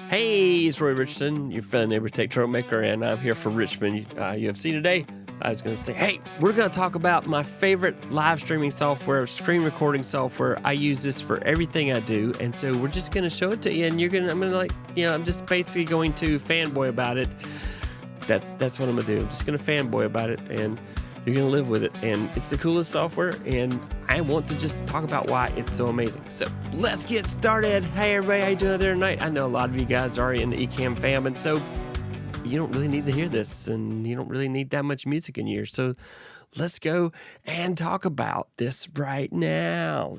Hey, it's Roy Richardson, your friend neighbor tech Troublemaker, and I'm here for Richmond UFC today. I was going to say, hey, we're going to talk about my favorite live streaming software, screen recording software. I use this for everything I do, and so we're just going to show it to you, and I'm just basically going to fanboy about it. That's what I'm going to do. I'm just going to fanboy about it, and you're going to live with it, and it's the coolest software, and I want to just talk about why it's so amazing. So let's get started. Hey, everybody, how you doing there tonight? I know a lot of you guys are in the Ecamm fam, and so you don't really need to hear this, and you don't really need that much music in your ear. So let's go and talk about this right now.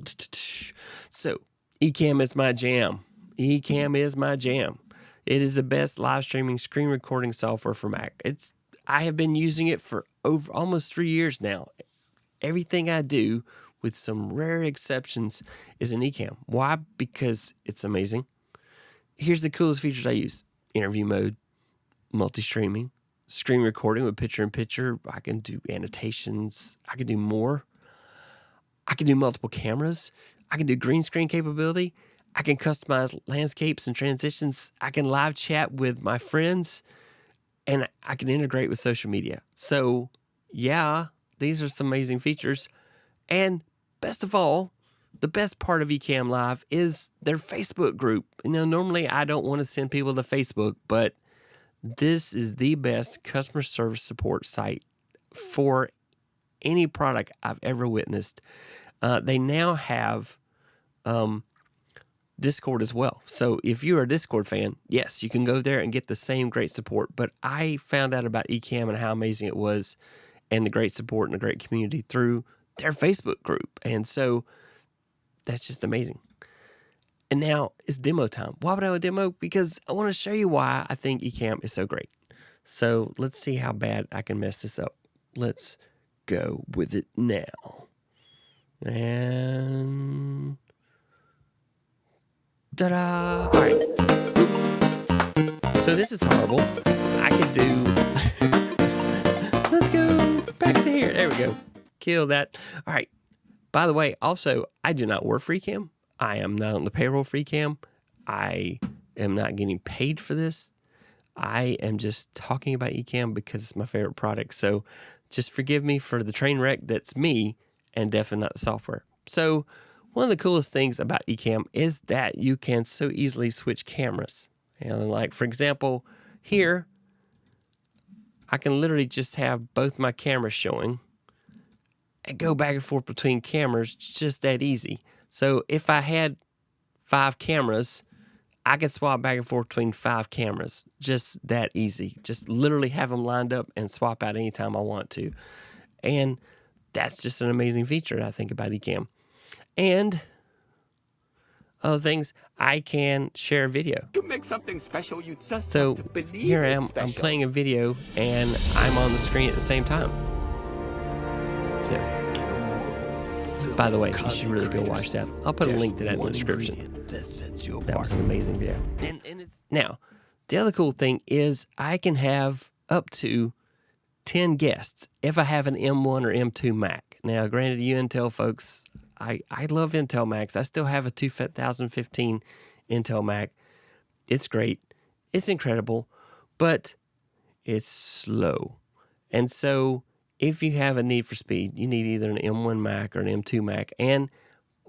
So Ecamm is my jam. Ecamm is my jam. It is the best live streaming screen recording software for Mac. I have been using it for over almost 3 years now. Everything I do, with some rare exceptions, is in Ecamm. Why? Because it's amazing. Here's the coolest features I use. Interview mode, multi-streaming, screen recording with picture-in-picture. I can do annotations. I can do more. I can do multiple cameras. I can do green screen capability. I can customize landscapes and transitions. I can live chat with my friends. And I can integrate with social media. So, yeah, these are some amazing features. And best of all, the best part of Ecamm Live is their Facebook group. You know, normally I don't want to send people to Facebook, but this is the best customer service support site for any product I've ever witnessed. They now have Discord as well. So if you're a Discord fan, yes, you can go there and get the same great support. But I found out about Ecamm and how amazing it was and the great support and the great community through their Facebook group. And so that's just amazing. And now it's demo time. Why would I have a demo? Because I want to show you why I think Ecamm is so great. So let's see how bad I can mess this up. Let's go with it now. And ta-da! All right. So this is horrible. I could do... Let's go back to here. There we go. Kill that. All right. By the way, also, I do not work for Ecamm. I am not on the payroll for Ecamm. I am not getting paid for this. I am just talking about Ecamm because it's my favorite product. So just forgive me for the train wreck that's me and definitely not the software. So one of the coolest things about Ecamm is that you can so easily switch cameras. And like, for example, here, I can literally just have both my cameras showing and go back and forth between cameras just that easy. So if I had 5 cameras, I could swap back and forth between 5 cameras just that easy. Just literally have them lined up and swap out anytime I want to. And that's just an amazing feature, I think, about Ecamm. And other things, I can share video. To make something special, you just so have to believe here I am. it's I'm special. playing a video, and I'm on the screen at the same time. So, by the way, you should really go watch that. I'll put a link to that in the description. That was an amazing video. Now, the other cool thing is I can have up to 10 guests if I have an M1 or M2 Mac. Now, granted, you Intel folks, I love Intel Macs. I still have a 2015 Intel Mac. It's great. It's incredible, but it's slow. And so if you have a need for speed, you need either an M1 Mac or an M2 Mac. And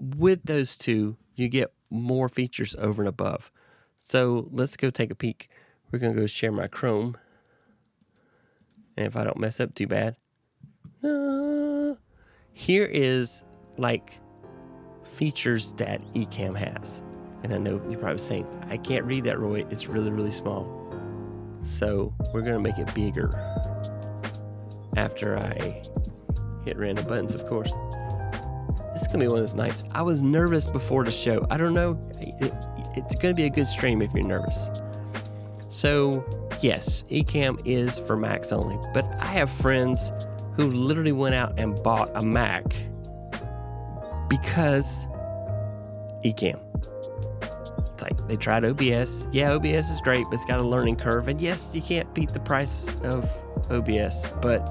with those two, you get more features over and above. So let's go take a peek. We're going to go share my Chrome. And if I don't mess up too bad, here is like features that Ecamm has. And I know you're probably saying, I can't read that, Roy. It's really, really small. So we're going to make it bigger after I hit random buttons, of course. This is going to be one of those nights. I was nervous before the show. I don't know. It's going to be a good stream if you're nervous. So, yes, Ecamm is for Macs only. But I have friends who literally went out and bought a Mac because Ecamm. It's like they tried OBS. Yeah, OBS is great, but it's got a learning curve. And yes, you can't beat the price of OBS, but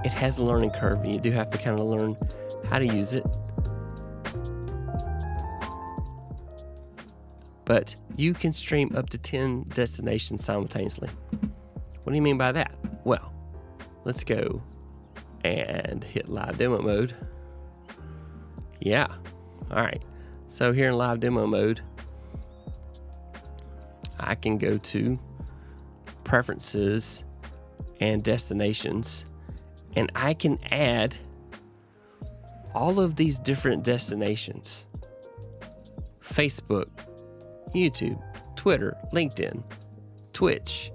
it has a learning curve, and you do have to kind of learn how to use it. but you can stream up to 10 destinations simultaneously. What do you mean by that? Well, let's go and hit live demo mode. Yeah. All right. So here in live demo mode, I can go to preferences and destinations, and I can add all of these different destinations: Facebook, YouTube, Twitter, LinkedIn, Twitch,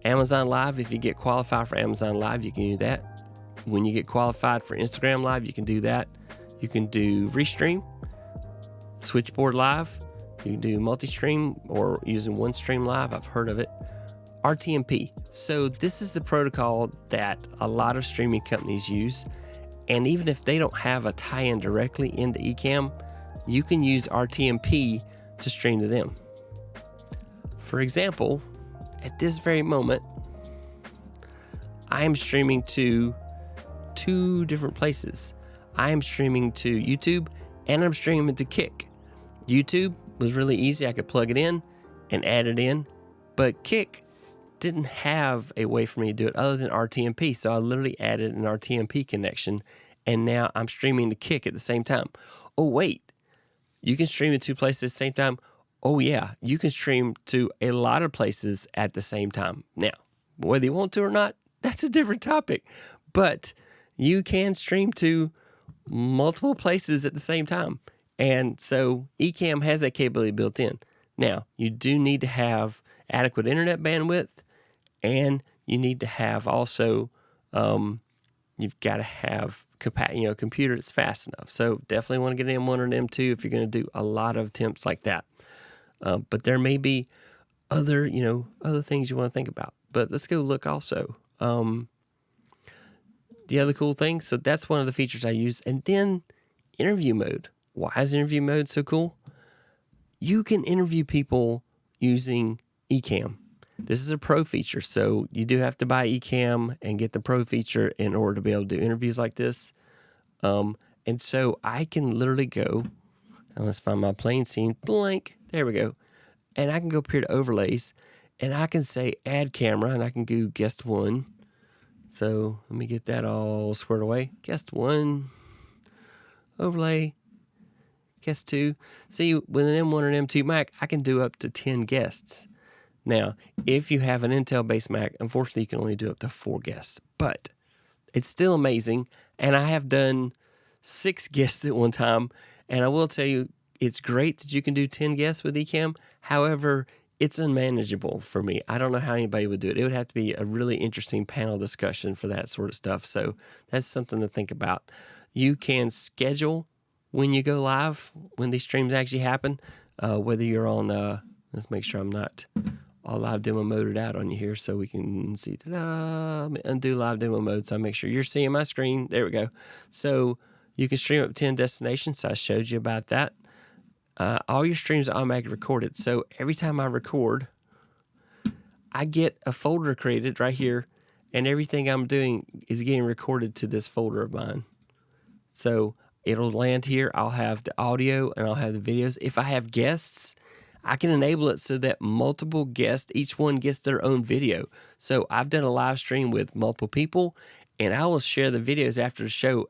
Amazon Live. If you get qualified for Amazon Live, you can do that. When you get qualified for Instagram Live, you can do that. You can do Restream, Switchboard Live. You can do multi-stream or using one stream live. I've heard of it. RTMP. So this is the protocol that a lot of streaming companies use. And even if they don't have a tie-in directly into Ecamm, you can use RTMP to stream to them. For example, at this very moment, I am streaming to 2 different places. I am streaming to YouTube and I'm streaming to Kick. YouTube was really easy. I could plug it in and add it in, but Kick didn't have a way for me to do it other than RTMP. So I literally added an RTMP connection, and now I'm streaming to Kick at the same time. Oh, wait, you can stream to 2 places at the same time? Oh, yeah, you can stream to a lot of places at the same time. Now, whether you want to or not, that's a different topic, but you can stream to multiple places at the same time. And so Ecamm has that capability built in. Now, you do need to have adequate internet bandwidth, and you need to have also, you've got to have a computer that's fast enough. So definitely want to get an M1 or an M2 if you're going to do a lot of attempts like that. But there may be other things you want to think about. But let's go look also. The other cool thing, so that's one of the features I use. And then interview mode. Why is interview mode so cool? You can interview people using Ecamm. This is a pro feature, so you do have to buy Ecamm and get the pro feature in order to be able to do interviews like this. And so I can literally go, and let's find my plane scene, blank, there we go. And I can go up here to overlays, and I can say add camera, and I can do guest 1. So let me get that all squared away. Guest 1, overlay, guest 2. See, with an M1 or an M2 Mac, I can do up to 10 guests. Now, if you have an Intel-based Mac, unfortunately, you can only do up to 4 guests. But it's still amazing, and I have done 6 guests at one time, and I will tell you, it's great that you can do 10 guests with Ecamm. However, it's unmanageable for me. I don't know how anybody would do it. It would have to be a really interesting panel discussion for that sort of stuff. So that's something to think about. You can schedule when you go live, when these streams actually happen, whether you're on, let's make sure I'm not all live demo moded out on you here so we can see. Let me undo live demo mode so I make sure you're seeing my screen. There we go. So you can stream up 10 destinations. So I showed you about that. All your streams are automatically recorded. So every time I record, I get a folder created right here, and everything I'm doing is getting recorded to this folder of mine. So it'll land here. I'll have the audio and I'll have the videos. If I have guests, I can enable it so that multiple guests, each one gets their own video. So I've done a live stream with multiple people, and I will share the videos after the show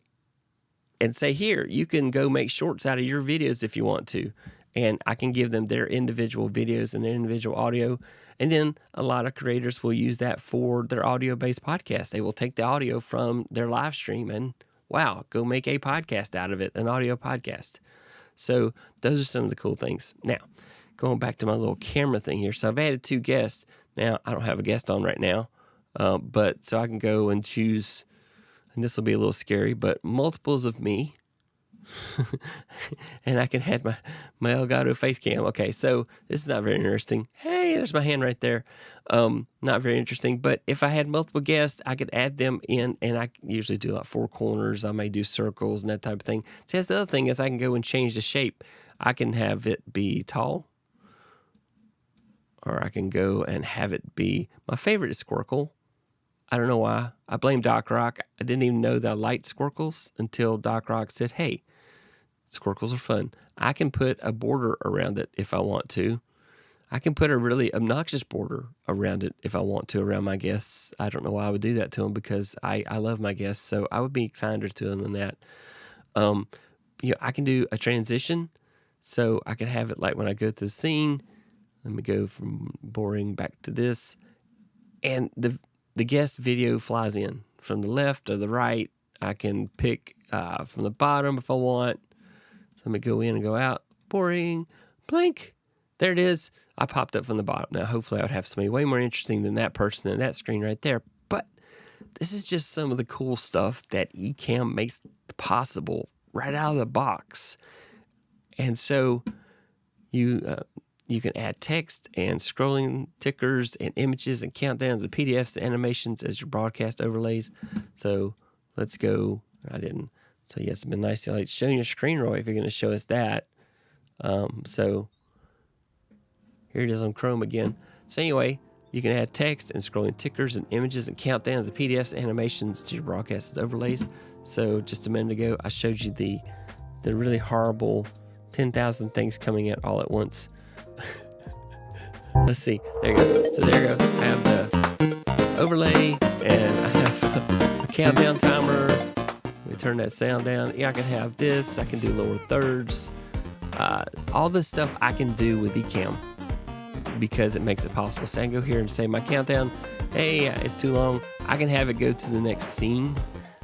and say, here, you can go make shorts out of your videos if you want to. And I can give them their individual videos and their individual audio. And then a lot of creators will use that for their audio-based podcast. They will take the audio from their live stream and, wow, go make a podcast out of it, an audio podcast. So those are some of the cool things. Now, going back to my little camera thing here. So I've added 2 guests. Now, I don't have a guest on right now, but so I can go and choose, and this will be a little scary, but multiples of me. And I can have my Elgato face cam. Okay, so this is not very interesting. Hey, there's my hand right there. Not very interesting, but if I had multiple guests, I could add them in, and I usually do like 4 corners. I may do circles and that type of thing. So that's the other thing is I can go and change the shape. I can have it be tall, or I can go and have it be, my favorite is Squircle. I don't know why. I blame Doc Rock. I didn't even know that I liked Squircles until Doc Rock said, hey, Squircles are fun. I can put a border around it if I want to. I can put a really obnoxious border around it if I want to, around my guests. I don't know why I would do that to them because I love my guests, so I would be kinder to them than that. I can do a transition, so I can have it like when I go to the scene. Let me go from boring back to this, and the guest video flies in from the left or the right. I can pick from the bottom if I want. So let me go in and go out. Boring, blink. There it is. I popped up from the bottom. Now, hopefully I would have somebody way more interesting than that person in that screen right there. But this is just some of the cool stuff that Ecamm makes possible right out of the box. And so you can add text and scrolling tickers and images and countdowns and PDFs and animations as your broadcast overlays. So let's go. I didn't. So yes, it's been nice to like showing your screen, Roy, if you're going to show us that. So here it is on Chrome again. So anyway, you can add text and scrolling tickers and images and countdowns and PDFs and animations to your broadcast overlays. So just a minute ago, I showed you the really horrible 10,000 things coming out all at once. Let's see. There you go. So there you go. I have the overlay and I have a countdown timer. Let me turn that sound down. Yeah, I can have this. I can do lower thirds. All this stuff I can do with Ecamm because it makes it possible. So I can go here and say my countdown. Hey, it's too long. I can have it go to the next scene.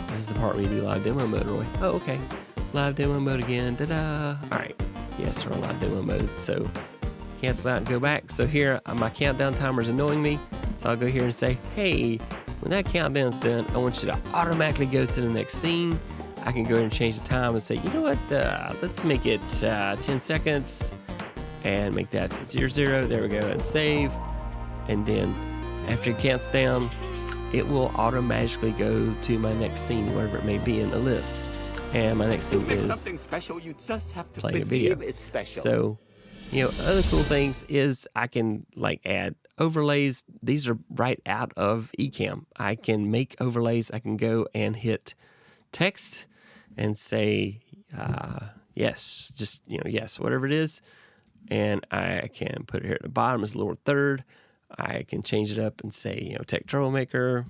This is the part where you do live demo mode, Roy. Oh, okay. Live demo mode again. Ta-da. All right. Yes, turn on live demo mode. So cancel out and go back. So here, my countdown timer is annoying me. So I'll go here and say, hey, when that countdown's done, I want you to automatically go to the next scene. I can go ahead and change the time and say, you know what, let's make it 10 seconds and make that 0, there we go, and save. And then after it counts down, it will automatically go to my next scene, wherever it may be in the list. And my next scene is something special, you just have to playing a video. It's special. So, other cool things is I can like add overlays. These are right out of Ecamm. I can make overlays. I can go and hit text and say yes, just yes, whatever it is, and I can put it here at the bottom as lower third. I can change it up and say take Troublemaker.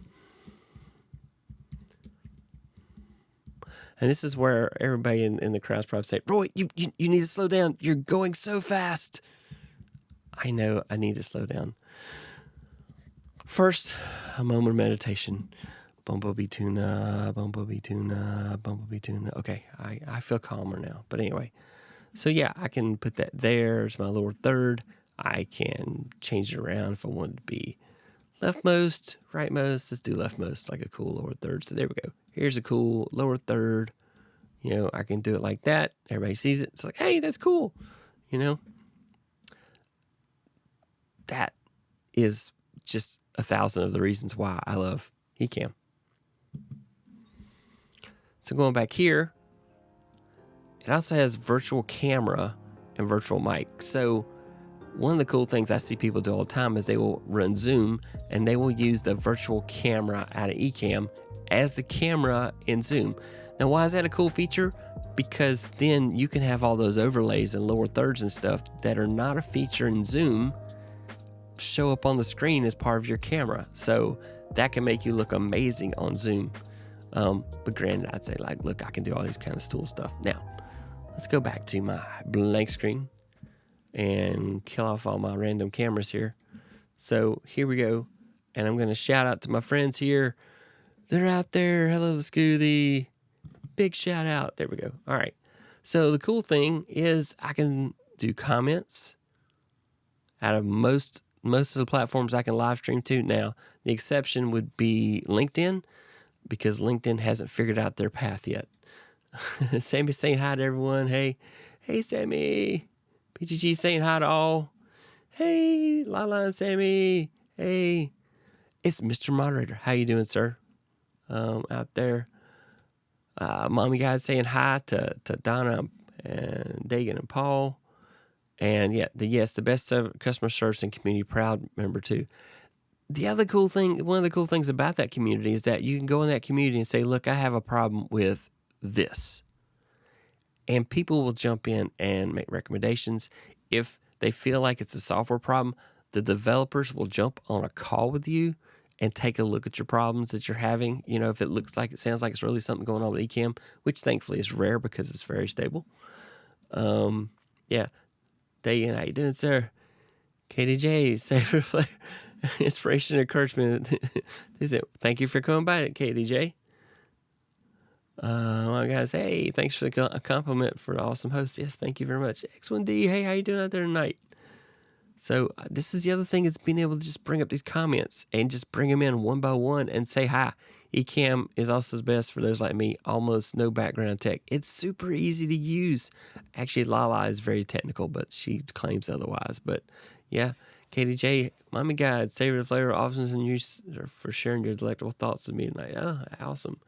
And this is where everybody in the crowd's probably say, Roy, you need to slow down. You're going so fast. I know I need to slow down. First, a moment of meditation. Bumblebee tuna, bumblebee tuna, bumblebee tuna. Okay, I feel calmer now. But anyway, so yeah, I can put that there as my lower third. I can change it around if I want it to be leftmost, rightmost. Let's do leftmost, like a cool lower third. So there we go. Here's a cool lower third. I can do it like that. Everybody sees it. It's like, hey, that's cool. That is just 1,000 of the reasons why I love Ecamm. So going back here, it also has virtual camera and virtual mic. So one of the cool things I see people do all the time is they will run Zoom and they will use the virtual camera out of Ecamm as the camera in Zoom. Now, why is that a cool feature? Because then you can have all those overlays and lower thirds and stuff that are not a feature in Zoom show up on the screen as part of your camera. So that can make you look amazing on Zoom. But granted, I'd say like, look, I can do all these kind of cool stuff. Now, let's go back to my blank screen and kill off all my random cameras here. So here we go. And I'm going to shout out to my friends here. They're out there. Hello, Scooty. Big shout out. There we go. All right. So the cool thing is I can do comments out of most of the platforms I can live stream to. Now, the exception would be LinkedIn because LinkedIn hasn't figured out their path yet. Sammy saying hi to everyone. Hey, Sammy. PGG saying hi to all. Hey, Lala and Sammy. Hey, it's Mr. Moderator. How you doing, sir? Out there. Mommy guy saying hi to Donna and Dagan and Paul. And yeah, the best customer service and community proud member too. The other cool thing, one of the cool things about that community is that you can go in that community and say, look, I have a problem with this. And people will jump in and make recommendations. If they feel like it's a software problem, the developers will jump on a call with you and take a look at your problems that you're having. You know, if it sounds like it's really something going on with Ecamm, which thankfully is rare because it's very stable. Yeah. Day in, how you doing, sir? KDJ, Saber Player, Inspiration and Encouragement. Thank you for coming by, KDJ. My guys, hey, thanks for the compliment for the awesome host. Yes, thank you very much. X1D, hey, how you doing out there tonight? So this is the other thing, is being able to just bring up these comments and just bring them in one by one and say hi. Ecamm is also the best for those like me, almost no background tech. It's super easy to use. Actually, Lala is very technical, but she claims otherwise. But yeah, KDJ, Mommy Guide, Savor the Flavor, often and use for sharing your delectable thoughts with me tonight. Oh, awesome.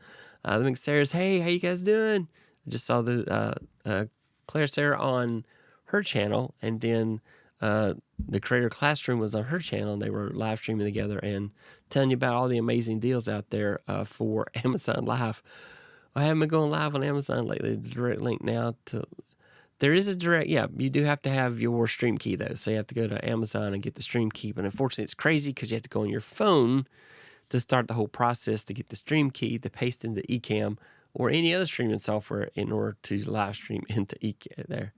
The McSarah's, hey, how you guys doing? I just saw the Claire Sarah on her channel, and then the Creator Classroom was on her channel, and they were live streaming together and telling you about all the amazing deals out there for Amazon Live. I haven't been going live on Amazon lately. The direct link now to... There is a direct... Yeah, you do have to have your stream key, though. So you have to go to Amazon and get the stream key. But unfortunately, it's crazy because you have to go on your phone to start the whole process to get the stream key to paste into Ecamm or any other streaming software in order to live stream into Ecamm there.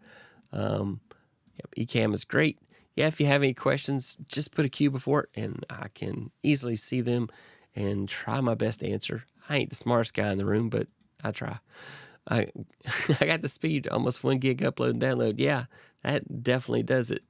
Ecamm is great. Yeah, if you have any questions, just put a Q before it, and I can easily see them and try my best to answer. I ain't the smartest guy in the room, but I try. I got the speed, almost 1 gig upload and download. Yeah, that definitely does it.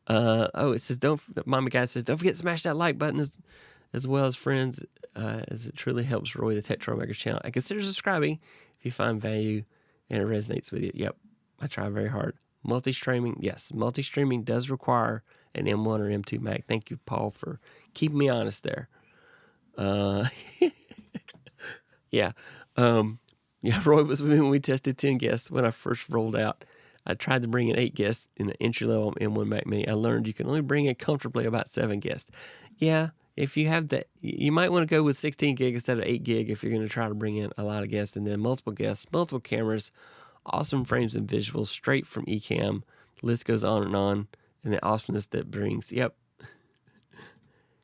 It says, Mommy Guy says, don't forget to smash that like button as well as friends, as it truly helps Roy, the Tech Troublemaker channel. And consider subscribing if you find value and it resonates with you. Yep, I try very hard. Multi-streaming, yes. Multi-streaming does require an M1 or M2 Mac. Thank you, Paul, for keeping me honest there. Yeah. Roy was with me when we tested 10 guests when I first rolled out. I tried to bring in 8 guests in an entry-level M1 Mac Mini. I learned you can only bring in comfortably about 7 guests. Yeah, if you have that, you might want to go with 16 gig instead of 8 gig if you're going to try to bring in a lot of guests, and then multiple guests, multiple cameras, awesome frames and visuals straight from Ecamm. The list goes on, and the awesomeness that brings. Yep.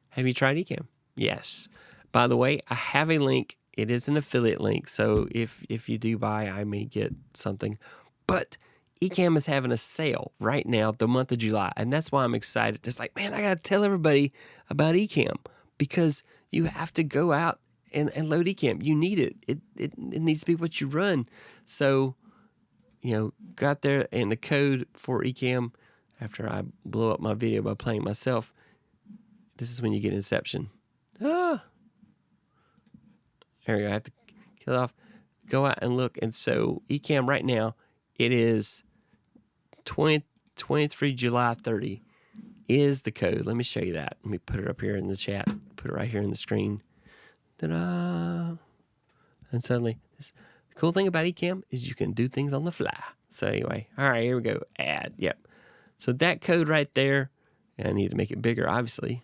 Have you tried Ecamm? Yes. By the way, I have a link. It is an affiliate link, so if you do buy, I may get something. But Ecamm is having a sale right now, the month of July, and that's why I'm excited. It's like, man, I got to tell everybody about Ecamm because you have to go out and load Ecamm. You need it. It needs to be what you run. So, got there, and the code for Ecamm, after I blow up my video by playing myself, this is when you get Inception. There we go. I have to kill it off. Go out and look. And so Ecamm right now, it is 23 July 30 is the code. Let me show you that. Let me put it up here in the chat. Put it right here in the screen. Ta-da! And suddenly, the cool thing about Ecamm is you can do things on the fly. So anyway, all right, here we go. Add. Yep. So that code right there, and I need to make it bigger, obviously.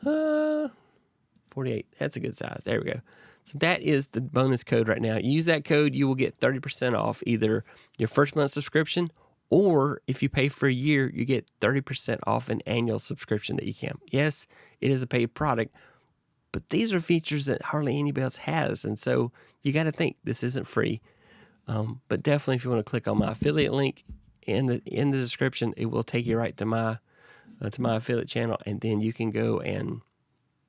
48. That's a good size. There we go. So that is the bonus code right now. Use that code, you will get 30% off either your first month subscription, or if you pay for a year, you get 30% off an annual subscription to Ecamm. Yes, it is a paid product, but these are features that hardly anybody else has. And so you got to think this isn't free. But definitely if you want to click on my affiliate link in the description, it will take you right to my affiliate channel, and then you can go and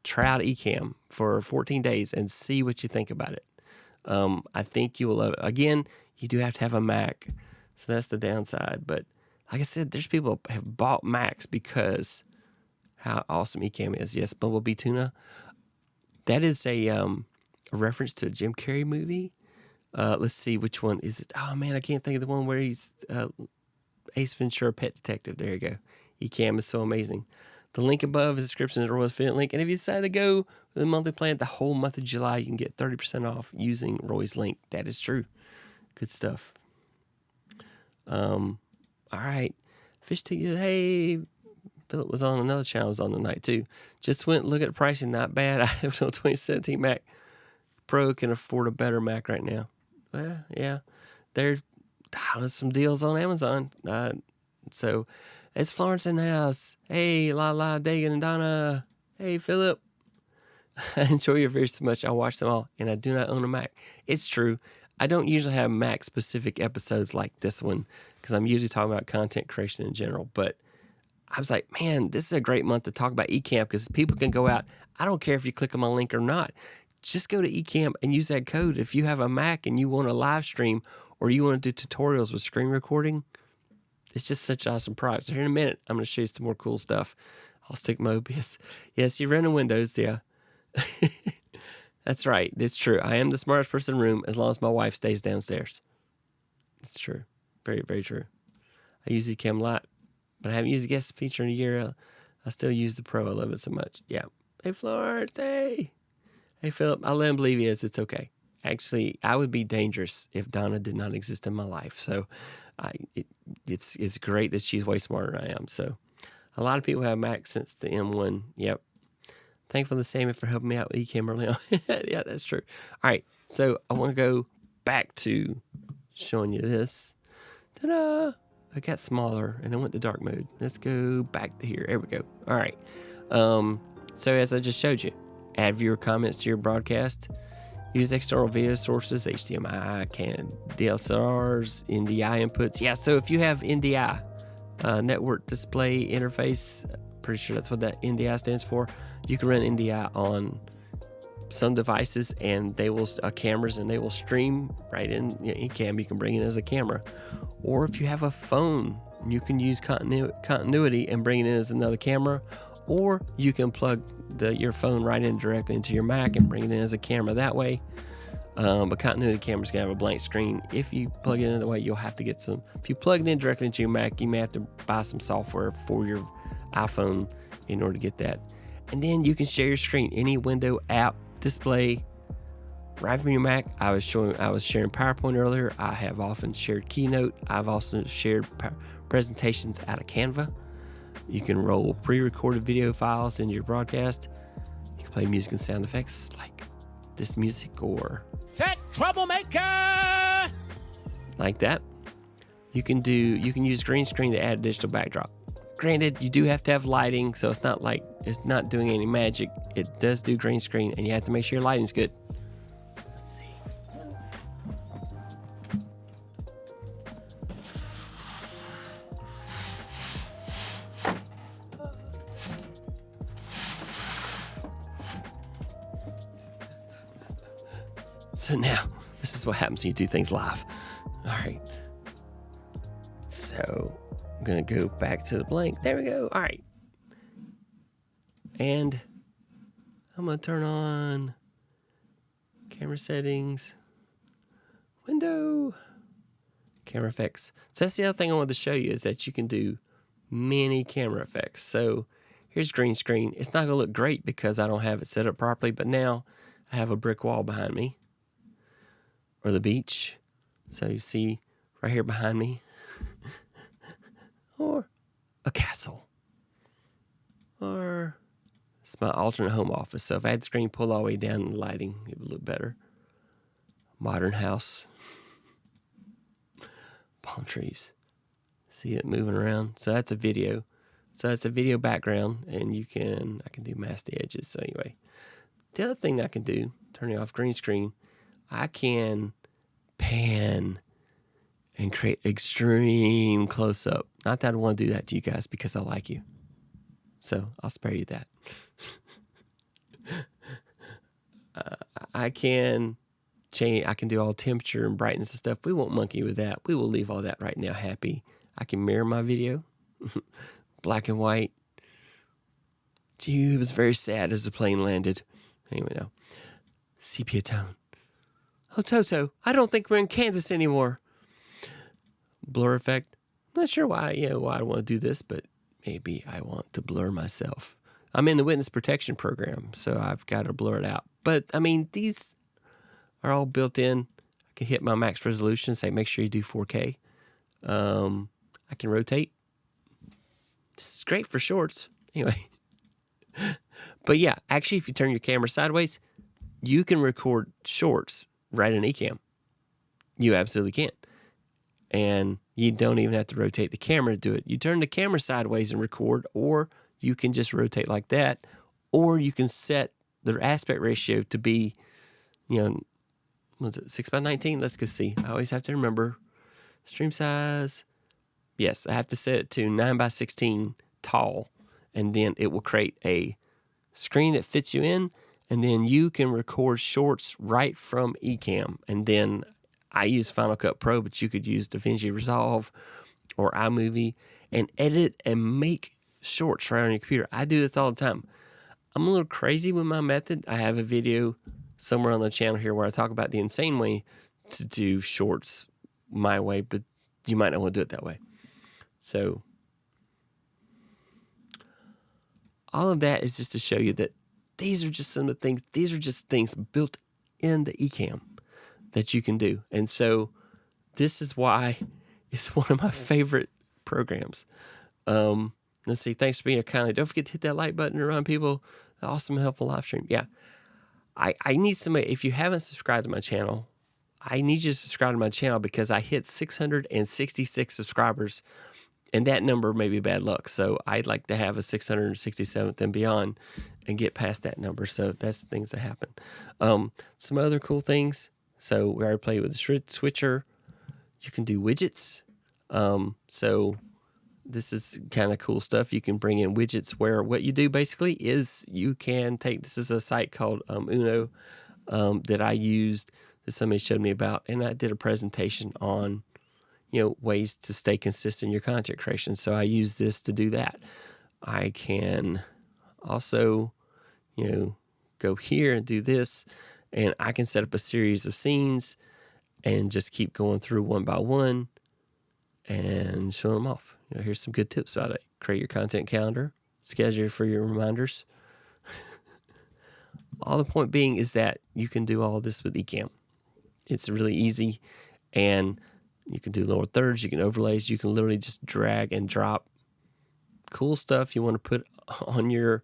try out Ecamm for 14 days and see what you think about it. I think you will love it. Again, you do have to have a Mac, so that's the downside. But like I said, there's people who have bought Macs because how awesome Ecamm is. Yes, Bumblebee Tuna. That is a reference to a Jim Carrey movie. Let's see, which one is it? Oh, man, I can't think of the one where he's Ace Ventura, Pet Detective. There you go. Ecamm is so amazing. The link above is the description of the Roy's affiliate link. And if you decide to go with the monthly plan, the whole month of July, you can get 30% off using Roy's link. That is true. Good stuff. All right. Fish ticket. Hey, Philip was on another channel. Was on tonight too. Just went look at the pricing. Not bad. I have no 2017 Mac Pro. Can afford a better Mac right now. Well, yeah. They're some deals on Amazon. So it's Florence in the house. Hey, Lala, Dagan, and Donna. Hey, Philip. I enjoy your videos so much. I watch them all, and I do not own a Mac. It's true. I don't usually have Mac-specific episodes like this one because I'm usually talking about content creation in general. But I was like, man, this is a great month to talk about Ecamm because people can go out. I don't care if you click on my link or not. Just go to Ecamm and use that code. If you have a Mac and you want to live stream or you want to do tutorials with screen recording, it's just such an awesome product. So here in a minute, I'm going to show you some more cool stuff. I'll stick Mobius. Yes, you're running Windows, yeah. That's right. It's true. I am the smartest person in the room as long as my wife stays downstairs. It's true. Very, very true. I use Ecamm a lot, but I haven't used the guest feature in a year. I still use the Pro. I love it so much. Yeah. Hey, Florence. Hey. Hey, Philip. I let him believe he is. It's okay. Actually, I would be dangerous if Donna did not exist in my life. So it's great that she's way smarter than I am. So a lot of people have Macs since the M1. Yep. Thankful to Sammy for helping me out with Ecamm early on. Yeah, that's true. All right, so I want to go back to showing you this. Ta-da! I got smaller, and I went to dark mode. Let's go back to here. There we go. All right. So as I just showed you, add viewer comments to your broadcast. Use external video sources, HDMI, DSLRs, NDI inputs. Yeah, so if you have NDI, Network Display Interface, pretty sure that's what that NDI stands for. You can run NDI on some devices, and they will cameras, and they will stream right in Ecamm. You can bring it as a camera, or if you have a phone, you can use continuity and bring it in as another camera, or you can plug your phone right in directly into your Mac and bring it in as a camera that way. But continuity camera's gonna have a blank screen. If you plug it in the way, you'll have to get some. If you plug it in directly into your Mac, you may have to buy some software for your iPhone in order to get that. And then you can share your screen, any window, app, display, right from your Mac. I was sharing PowerPoint earlier. I have often shared Keynote. I've also shared presentations out of Canva. You can roll pre-recorded video files into your broadcast. You can play music and sound effects like this music or Tech Troublemaker! like that. You can use green screen to add a digital backdrop. Granted, you do have to have lighting, so it's not like it's not doing any magic. It does do green screen, and you have to make sure your lighting's good. Let's see. So now, this is what happens when you do things live. All right. So I'm going to go back to the blank. There we go. All right. And I'm going to turn on camera settings, window, camera effects. So that's the other thing I wanted to show you is that you can do many camera effects. So here's green screen. It's not going to look great because I don't have it set up properly, but now I have a brick wall behind me or the beach. So you see right here behind me. Or a castle. Or it's my alternate home office. So if I had the screen pulled all the way down and the lighting, it would look better. Modern house. Palm trees. See it moving around. So that's a video. So it's a video background, and I can do mask the edges. So anyway, the other thing I can do, turning off green screen, I can pan and create extreme close-up. Not that I want to do that to you guys because I like you. So I'll spare you that. I can change. I can do all temperature and brightness and stuff. We won't monkey with that. We will leave all that right now happy. I can mirror my video. Black and white. Gee, it was very sad as the plane landed. Anyway, no. Sepia tone. Oh, Toto, I don't think we're in Kansas anymore. Blur effect. I'm not sure why I want to do this, but maybe I want to blur myself. I'm in the witness protection program, so I've got to blur it out. But, I mean, these are all built in. I can hit my max resolution, say make sure you do 4K. I can rotate. This is great for shorts. Anyway. But, yeah, actually, if you turn your camera sideways, you can record shorts right in Ecamm. You absolutely can. and you don't even have to rotate the camera to do it. You turn the camera sideways and record, or you can just rotate like that, or you can set the aspect ratio to be, what's it, 6:19? Let's go see. I always have to remember. Stream size. Yes, I have to set it to 9:16 tall, and then it will create a screen that fits you in, and then you can record shorts right from Ecamm. And then I use Final Cut Pro, but you could use DaVinci Resolve or iMovie and edit and make shorts right on your computer. I do this all the time. I'm a little crazy with my method. I have a video somewhere on the channel here where I talk about the insane way to do shorts my way, but you might not want to do it that way. So all of that is just to show you that these are just some of the things, these are just things built into Ecamm that you can do. And so this is why it's one of my favorite programs. Let's see. Thanks for being here, kindly. Don't forget to hit that like button to remind people. Awesome, helpful live stream. Yeah. I need somebody, if you haven't subscribed to my channel, I need you to subscribe to my channel because I hit 666 subscribers, and that number may be bad luck. So I'd like to have a 667th and beyond and get past that number. So that's the things that happen. Some other cool things. So we already played with the switcher. You can do widgets. So this is kind of cool stuff. You can bring in widgets where what you do basically is you can take, this is a site called Uno that I used that somebody showed me about, and I did a presentation on, ways to stay consistent in your content creation. So I use this to do that. I can also, go here and do this, and I can set up a series of scenes and just keep going through one by one and showing them off. Here's some good tips about it. Create your content calendar, schedule for your reminders. All the point being is that you can do all this with Ecamm. It's really easy, and you can do lower thirds, you can overlays, you can literally just drag and drop cool stuff you want to put on your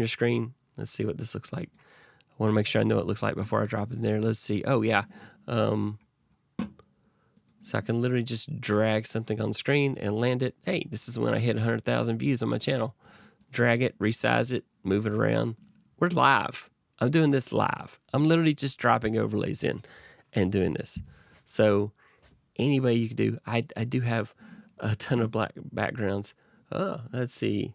screen. Let's see what this looks like. I want to make sure I know what it looks like before I drop it in there. Let's see. Oh, yeah. So I can literally just drag something on the screen and land it. Hey, this is when I hit 100,000 views on my channel. Drag it, resize it, move it around. We're live. I'm doing this live. I'm literally just dropping overlays in and doing this. So anybody you can do. I do have a ton of black backgrounds. Oh, let's see.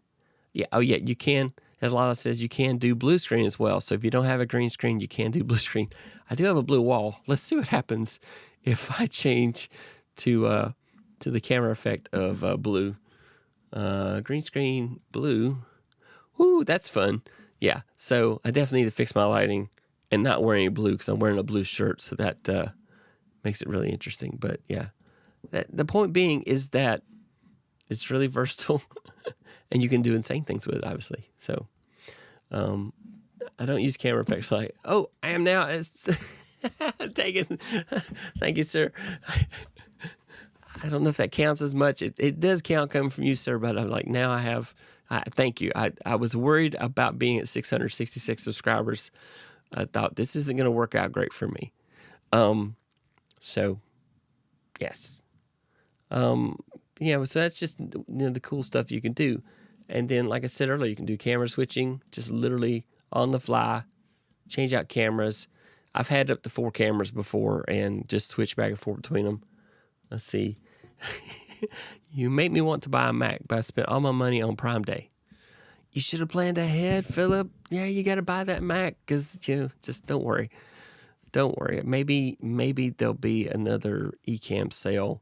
Yeah. Oh, yeah. You can, as Lala says, you can do blue screen as well. So if you don't have a green screen, you can do blue screen. I do have a blue wall. Let's see what happens if I change to the camera effect of blue. Green screen, blue. Ooh, that's fun. Yeah. So I definitely need to fix my lighting and not wear any blue because I'm wearing a blue shirt. So that makes it really interesting. But yeah, the point being is that it's really versatile and you can do insane things with it, obviously. So I don't use camera effects like, oh, I am now. Taken. Thank you, sir. I don't know if that counts as much. It does count coming from you, sir, but I'm like, now I have, thank you. I was worried about being at 666 subscribers. I thought this isn't going to work out great for me. So, yes. So that's just the cool stuff you can do. And then, like I said earlier, you can do camera switching, just literally on the fly, change out cameras. I've had up to 4 cameras before and just switch back and forth between them. Let's see. You make me want to buy a Mac, but I spent all my money on Prime Day. You should have planned ahead, Philip. Yeah, you got to buy that Mac because, just don't worry. Don't worry. Maybe there'll be another Ecamm sale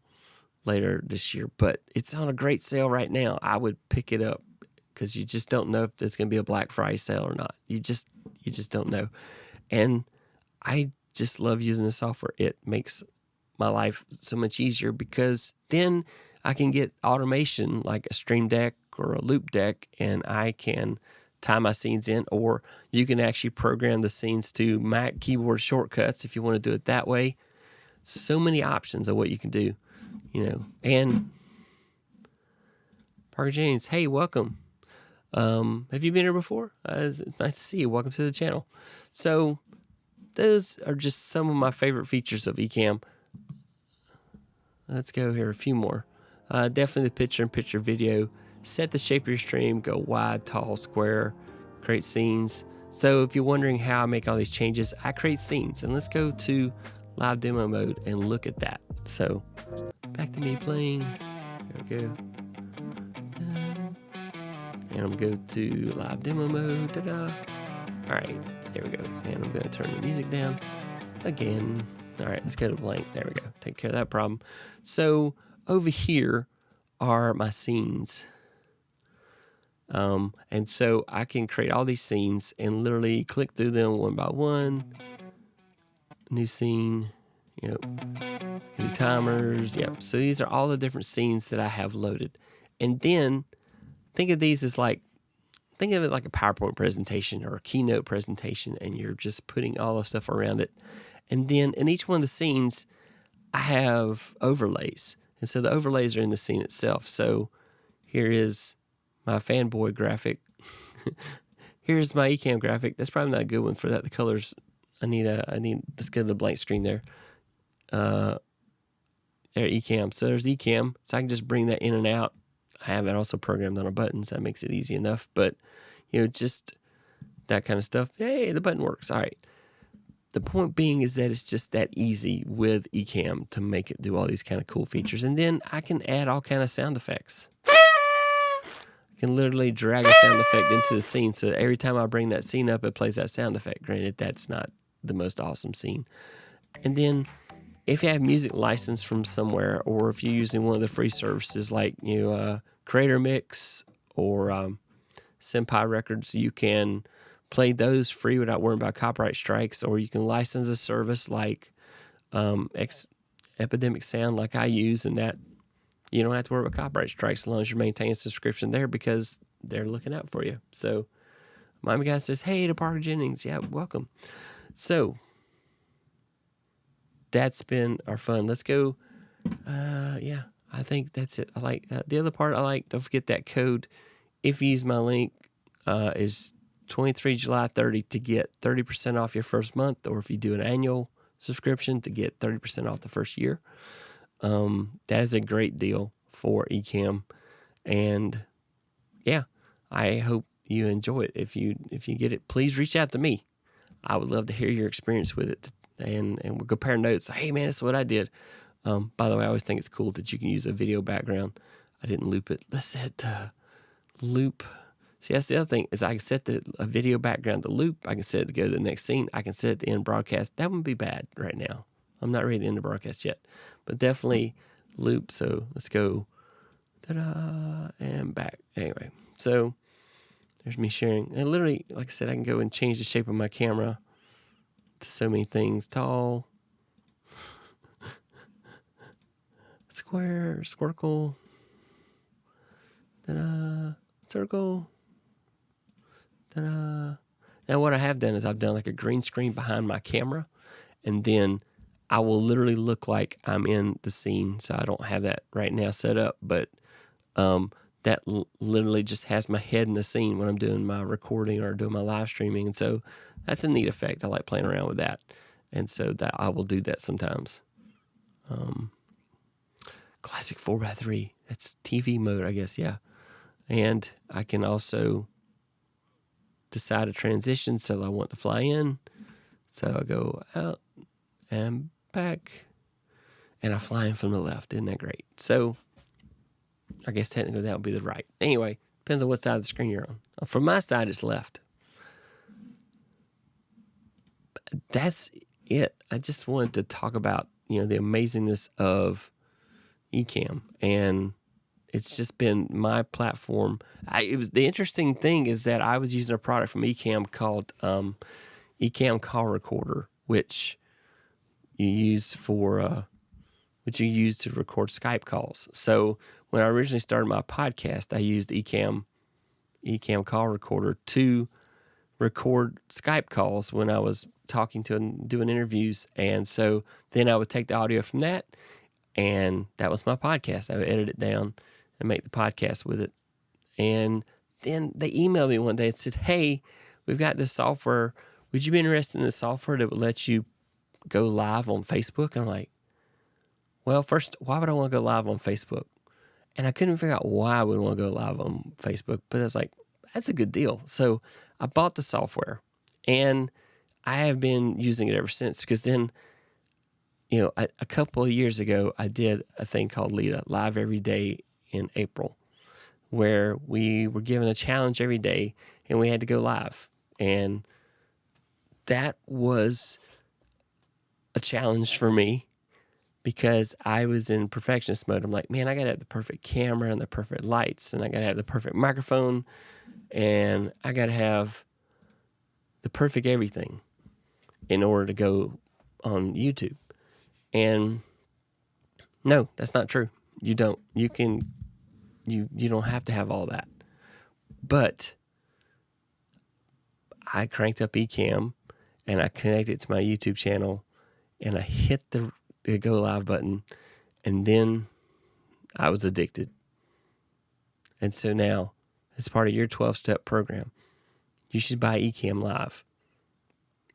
later this year, but it's on a great sale right now. I would pick it up because you just don't know if there's going to be a Black Friday sale or not. You just don't know. And I just love using the software. It makes my life so much easier because then I can get automation like a Stream Deck or a Loop Deck, and I can tie my scenes in, or you can actually program the scenes to Mac keyboard shortcuts if you want to do it that way. So many options of what you can do, And Parker James, hey, welcome. Have you been here before? It's nice to see you. Welcome to the channel. So those are just some of my favorite features of Ecamm. Let's go here. A few more. Definitely the picture-in-picture video. Set the shape of your stream. Go wide, tall, square. Create scenes. So if you're wondering how I make all these changes, I create scenes. And let's go to live demo mode and look at that. So back to me playing. There we go. And I'm going to go to live demo mode. Ta-da. All right, there we go. And I'm going to turn the music down again. All right, let's go to blank. There we go. Take care of that problem. So over here are my scenes. And so I can create all these scenes and literally click through them one by one. New scene. Yep. Can do timers. Yep. So these are all the different scenes that I have loaded. And then think of these as think of it like a PowerPoint presentation or a keynote presentation, and you're just putting all the stuff around it. And then in each one of the scenes, I have overlays. And so the overlays are in the scene itself. So here is my fanboy graphic. Here's my Ecamm graphic. That's probably not a good one for that. The colors, let's go to the blank screen there. There, Ecamm. So there's Ecamm. So I can just bring that in and out. I have it also programmed on a button, so that makes it easy enough. But, just that kind of stuff. Hey, the button works. All right. The point being is that it's just that easy with Ecamm to make it do all these kind of cool features. And then I can add all kind of sound effects. I can literally drag a sound effect into the scene so that every time I bring that scene up, it plays that sound effect. Granted, that's not the most awesome scene. And then if you have music licensed from somewhere, or if you're using one of the free services like Creator Mix or Senpai Records, you can play those free without worrying about copyright strikes, or you can license a service like Epidemic Sound like I use, and that you don't have to worry about copyright strikes as long as you're maintaining a subscription there because they're looking out for you. So Miami Guy says, hey, to Parker Jennings. Yeah, welcome. So that's been our fun. Let's go. Yeah, I think that's it. I like the other part. Don't forget that code. If you use my link, is 23 July 30 to get 30% off your first month, or if you do an annual subscription to get 30% off the first year. That is a great deal for Ecamm, and yeah, I hope you enjoy it. If you get it, please reach out to me. I would love to hear your experience with it, and we'll compare notes. Hey man, this is what I did. By the way, I always think it's cool that you can use a video background. I didn't loop it. Let's set loop. See, that's the other thing is I can set a video background to loop. I can set it to go to the next scene. I can set it to end broadcast. That wouldn't be bad right now. I'm not ready to end the broadcast yet, but definitely loop. So let's go, ta-da, and back. Anyway, so there's me sharing. And literally, like I said, I can go and change the shape of my camera to so many things. Tall, square, squircle, ta-da, circle, ta-da. Now what I have done is I've done like a green screen behind my camera, and then I will literally look like I'm in the scene. So I don't have that right now set up, but that literally just has my head in the scene when I'm doing my recording or doing my live streaming. And so that's a neat effect. I like playing around with that. And so that I will do that sometimes. Classic 4x3. That's TV mode, I guess. Yeah. And I can also decide a transition. So I want to fly in. So I go out and back, and I fly in from the left. Isn't that great? So I guess technically that would be the right. Anyway, depends on what side of the screen you're on. From my side, it's left. That's it. I just wanted to talk about, the amazingness of Ecamm, and it's just been my platform. The interesting thing is that I was using a product from Ecamm called Ecamm Call Recorder, which you use to record Skype calls. So when I originally started my podcast, I used Ecamm Call Recorder to record Skype calls when I was talking to and doing interviews. And so then I would take the audio from that, and that was my podcast. I would edit it down and make the podcast with it. And then they emailed me one day and said, hey, we've got this software. Would you be interested in this software that would let you go live on Facebook? And I'm like, Well, first, why would I want to go live on Facebook? And I couldn't figure out why I would want to go live on Facebook, but I was like, that's a good deal. So I bought the software, and I have been using it ever since, because then, a couple of years ago, I did a thing called Lita, Live Every Day in April, where we were given a challenge every day, and we had to go live. And that was a challenge for me, because I was in perfectionist mode. I'm like, man, I got to have the perfect camera and the perfect lights, and I got to have the perfect microphone, and I got to have the perfect everything in order to go on YouTube. And no, that's not true. You don't. You don't have to have all that. But I cranked up Ecamm, and I connected it to my YouTube channel, and I hit the go live button, and then I was addicted. And so now, as part of your 12-step program, you should buy Ecamm Live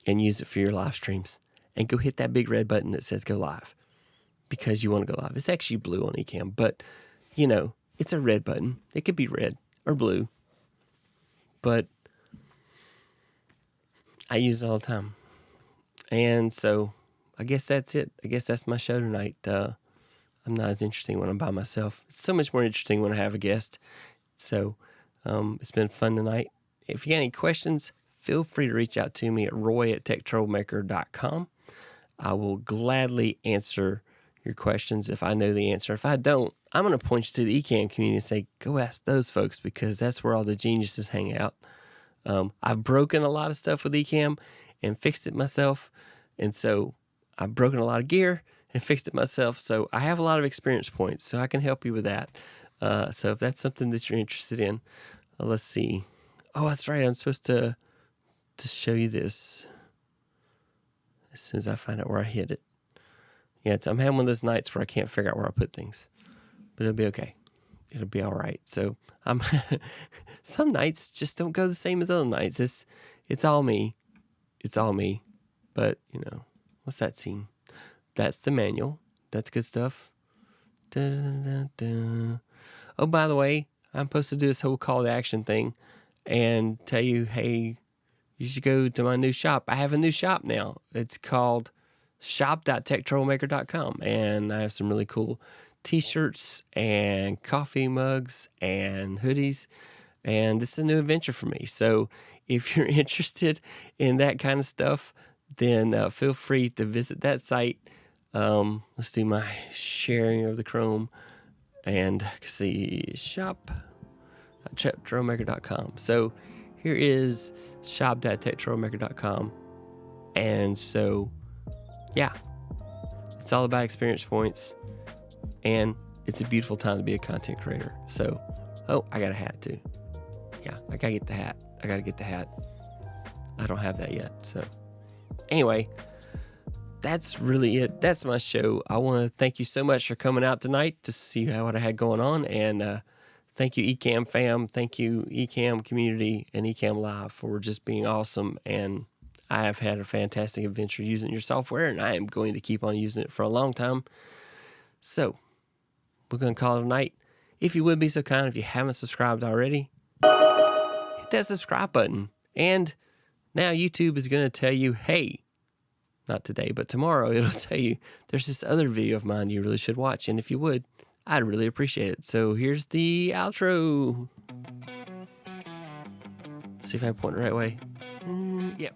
and use it for your live streams, and go hit that big red button that says go live, because you want to go live. It's actually blue on Ecamm, but it's a red button. It could be red or blue, but I use it all the time. And so I guess that's it. I guess that's my show tonight. I'm not as interesting when I'm by myself. It's so much more interesting when I have a guest. So it's been fun tonight. If you got any questions, feel free to reach out to me at roy@techtroublemaker.com. I will gladly answer your questions if I know the answer. If I don't, I'm going to point you to the Ecamm community and say, go ask those folks, because that's where all the geniuses hang out. I've broken a lot of stuff with Ecamm and fixed it myself. And so I've broken a lot of gear and fixed it myself. So I have a lot of experience points, so I can help you with that. So if that's something that you're interested in, let's see. Oh, that's right. I'm supposed to show you this as soon as I find out where I hid it. Yeah, I'm having one of those nights where I can't figure out where I put things, but it'll be okay. It'll be all right. So some nights just don't go the same as other nights. It's all me. It's all me. But, what's that scene? That's the manual. That's good stuff. Da, da, da. Oh, by the way, I'm supposed to do this whole call to action thing and tell you, hey, you should go to my new shop. I have a new shop now. It's called shop.techtroublemaker.com, and I have some really cool t-shirts and coffee mugs and hoodies, and this is a new adventure for me. So if you're interested in that kind of stuff, then feel free to visit that site. Let's do my sharing of the Chrome, and see shop.techtroublemaker.com. So here is shop.techtroublemaker.com, and so yeah, it's all about experience points, and it's a beautiful time to be a content creator. So, oh, I got a hat too. Yeah, I gotta get the hat. I don't have that yet. So anyway, that's really it. That's my show. I want to thank you so much for coming out tonight to see what I had going on, and thank you, Ecamm fam. Thank you, Ecamm community and Ecamm Live, for just being awesome. And I have had a fantastic adventure using your software, and I am going to keep on using it for a long time. So we're going to call it a night. If you would be so kind, if you haven't subscribed already, hit that subscribe button. And now YouTube is going to tell you, hey, not today, but tomorrow, it'll tell you there's this other video of mine you really should watch. And if you would, I'd really appreciate it. So here's the outro. See if I point the right way. Yep.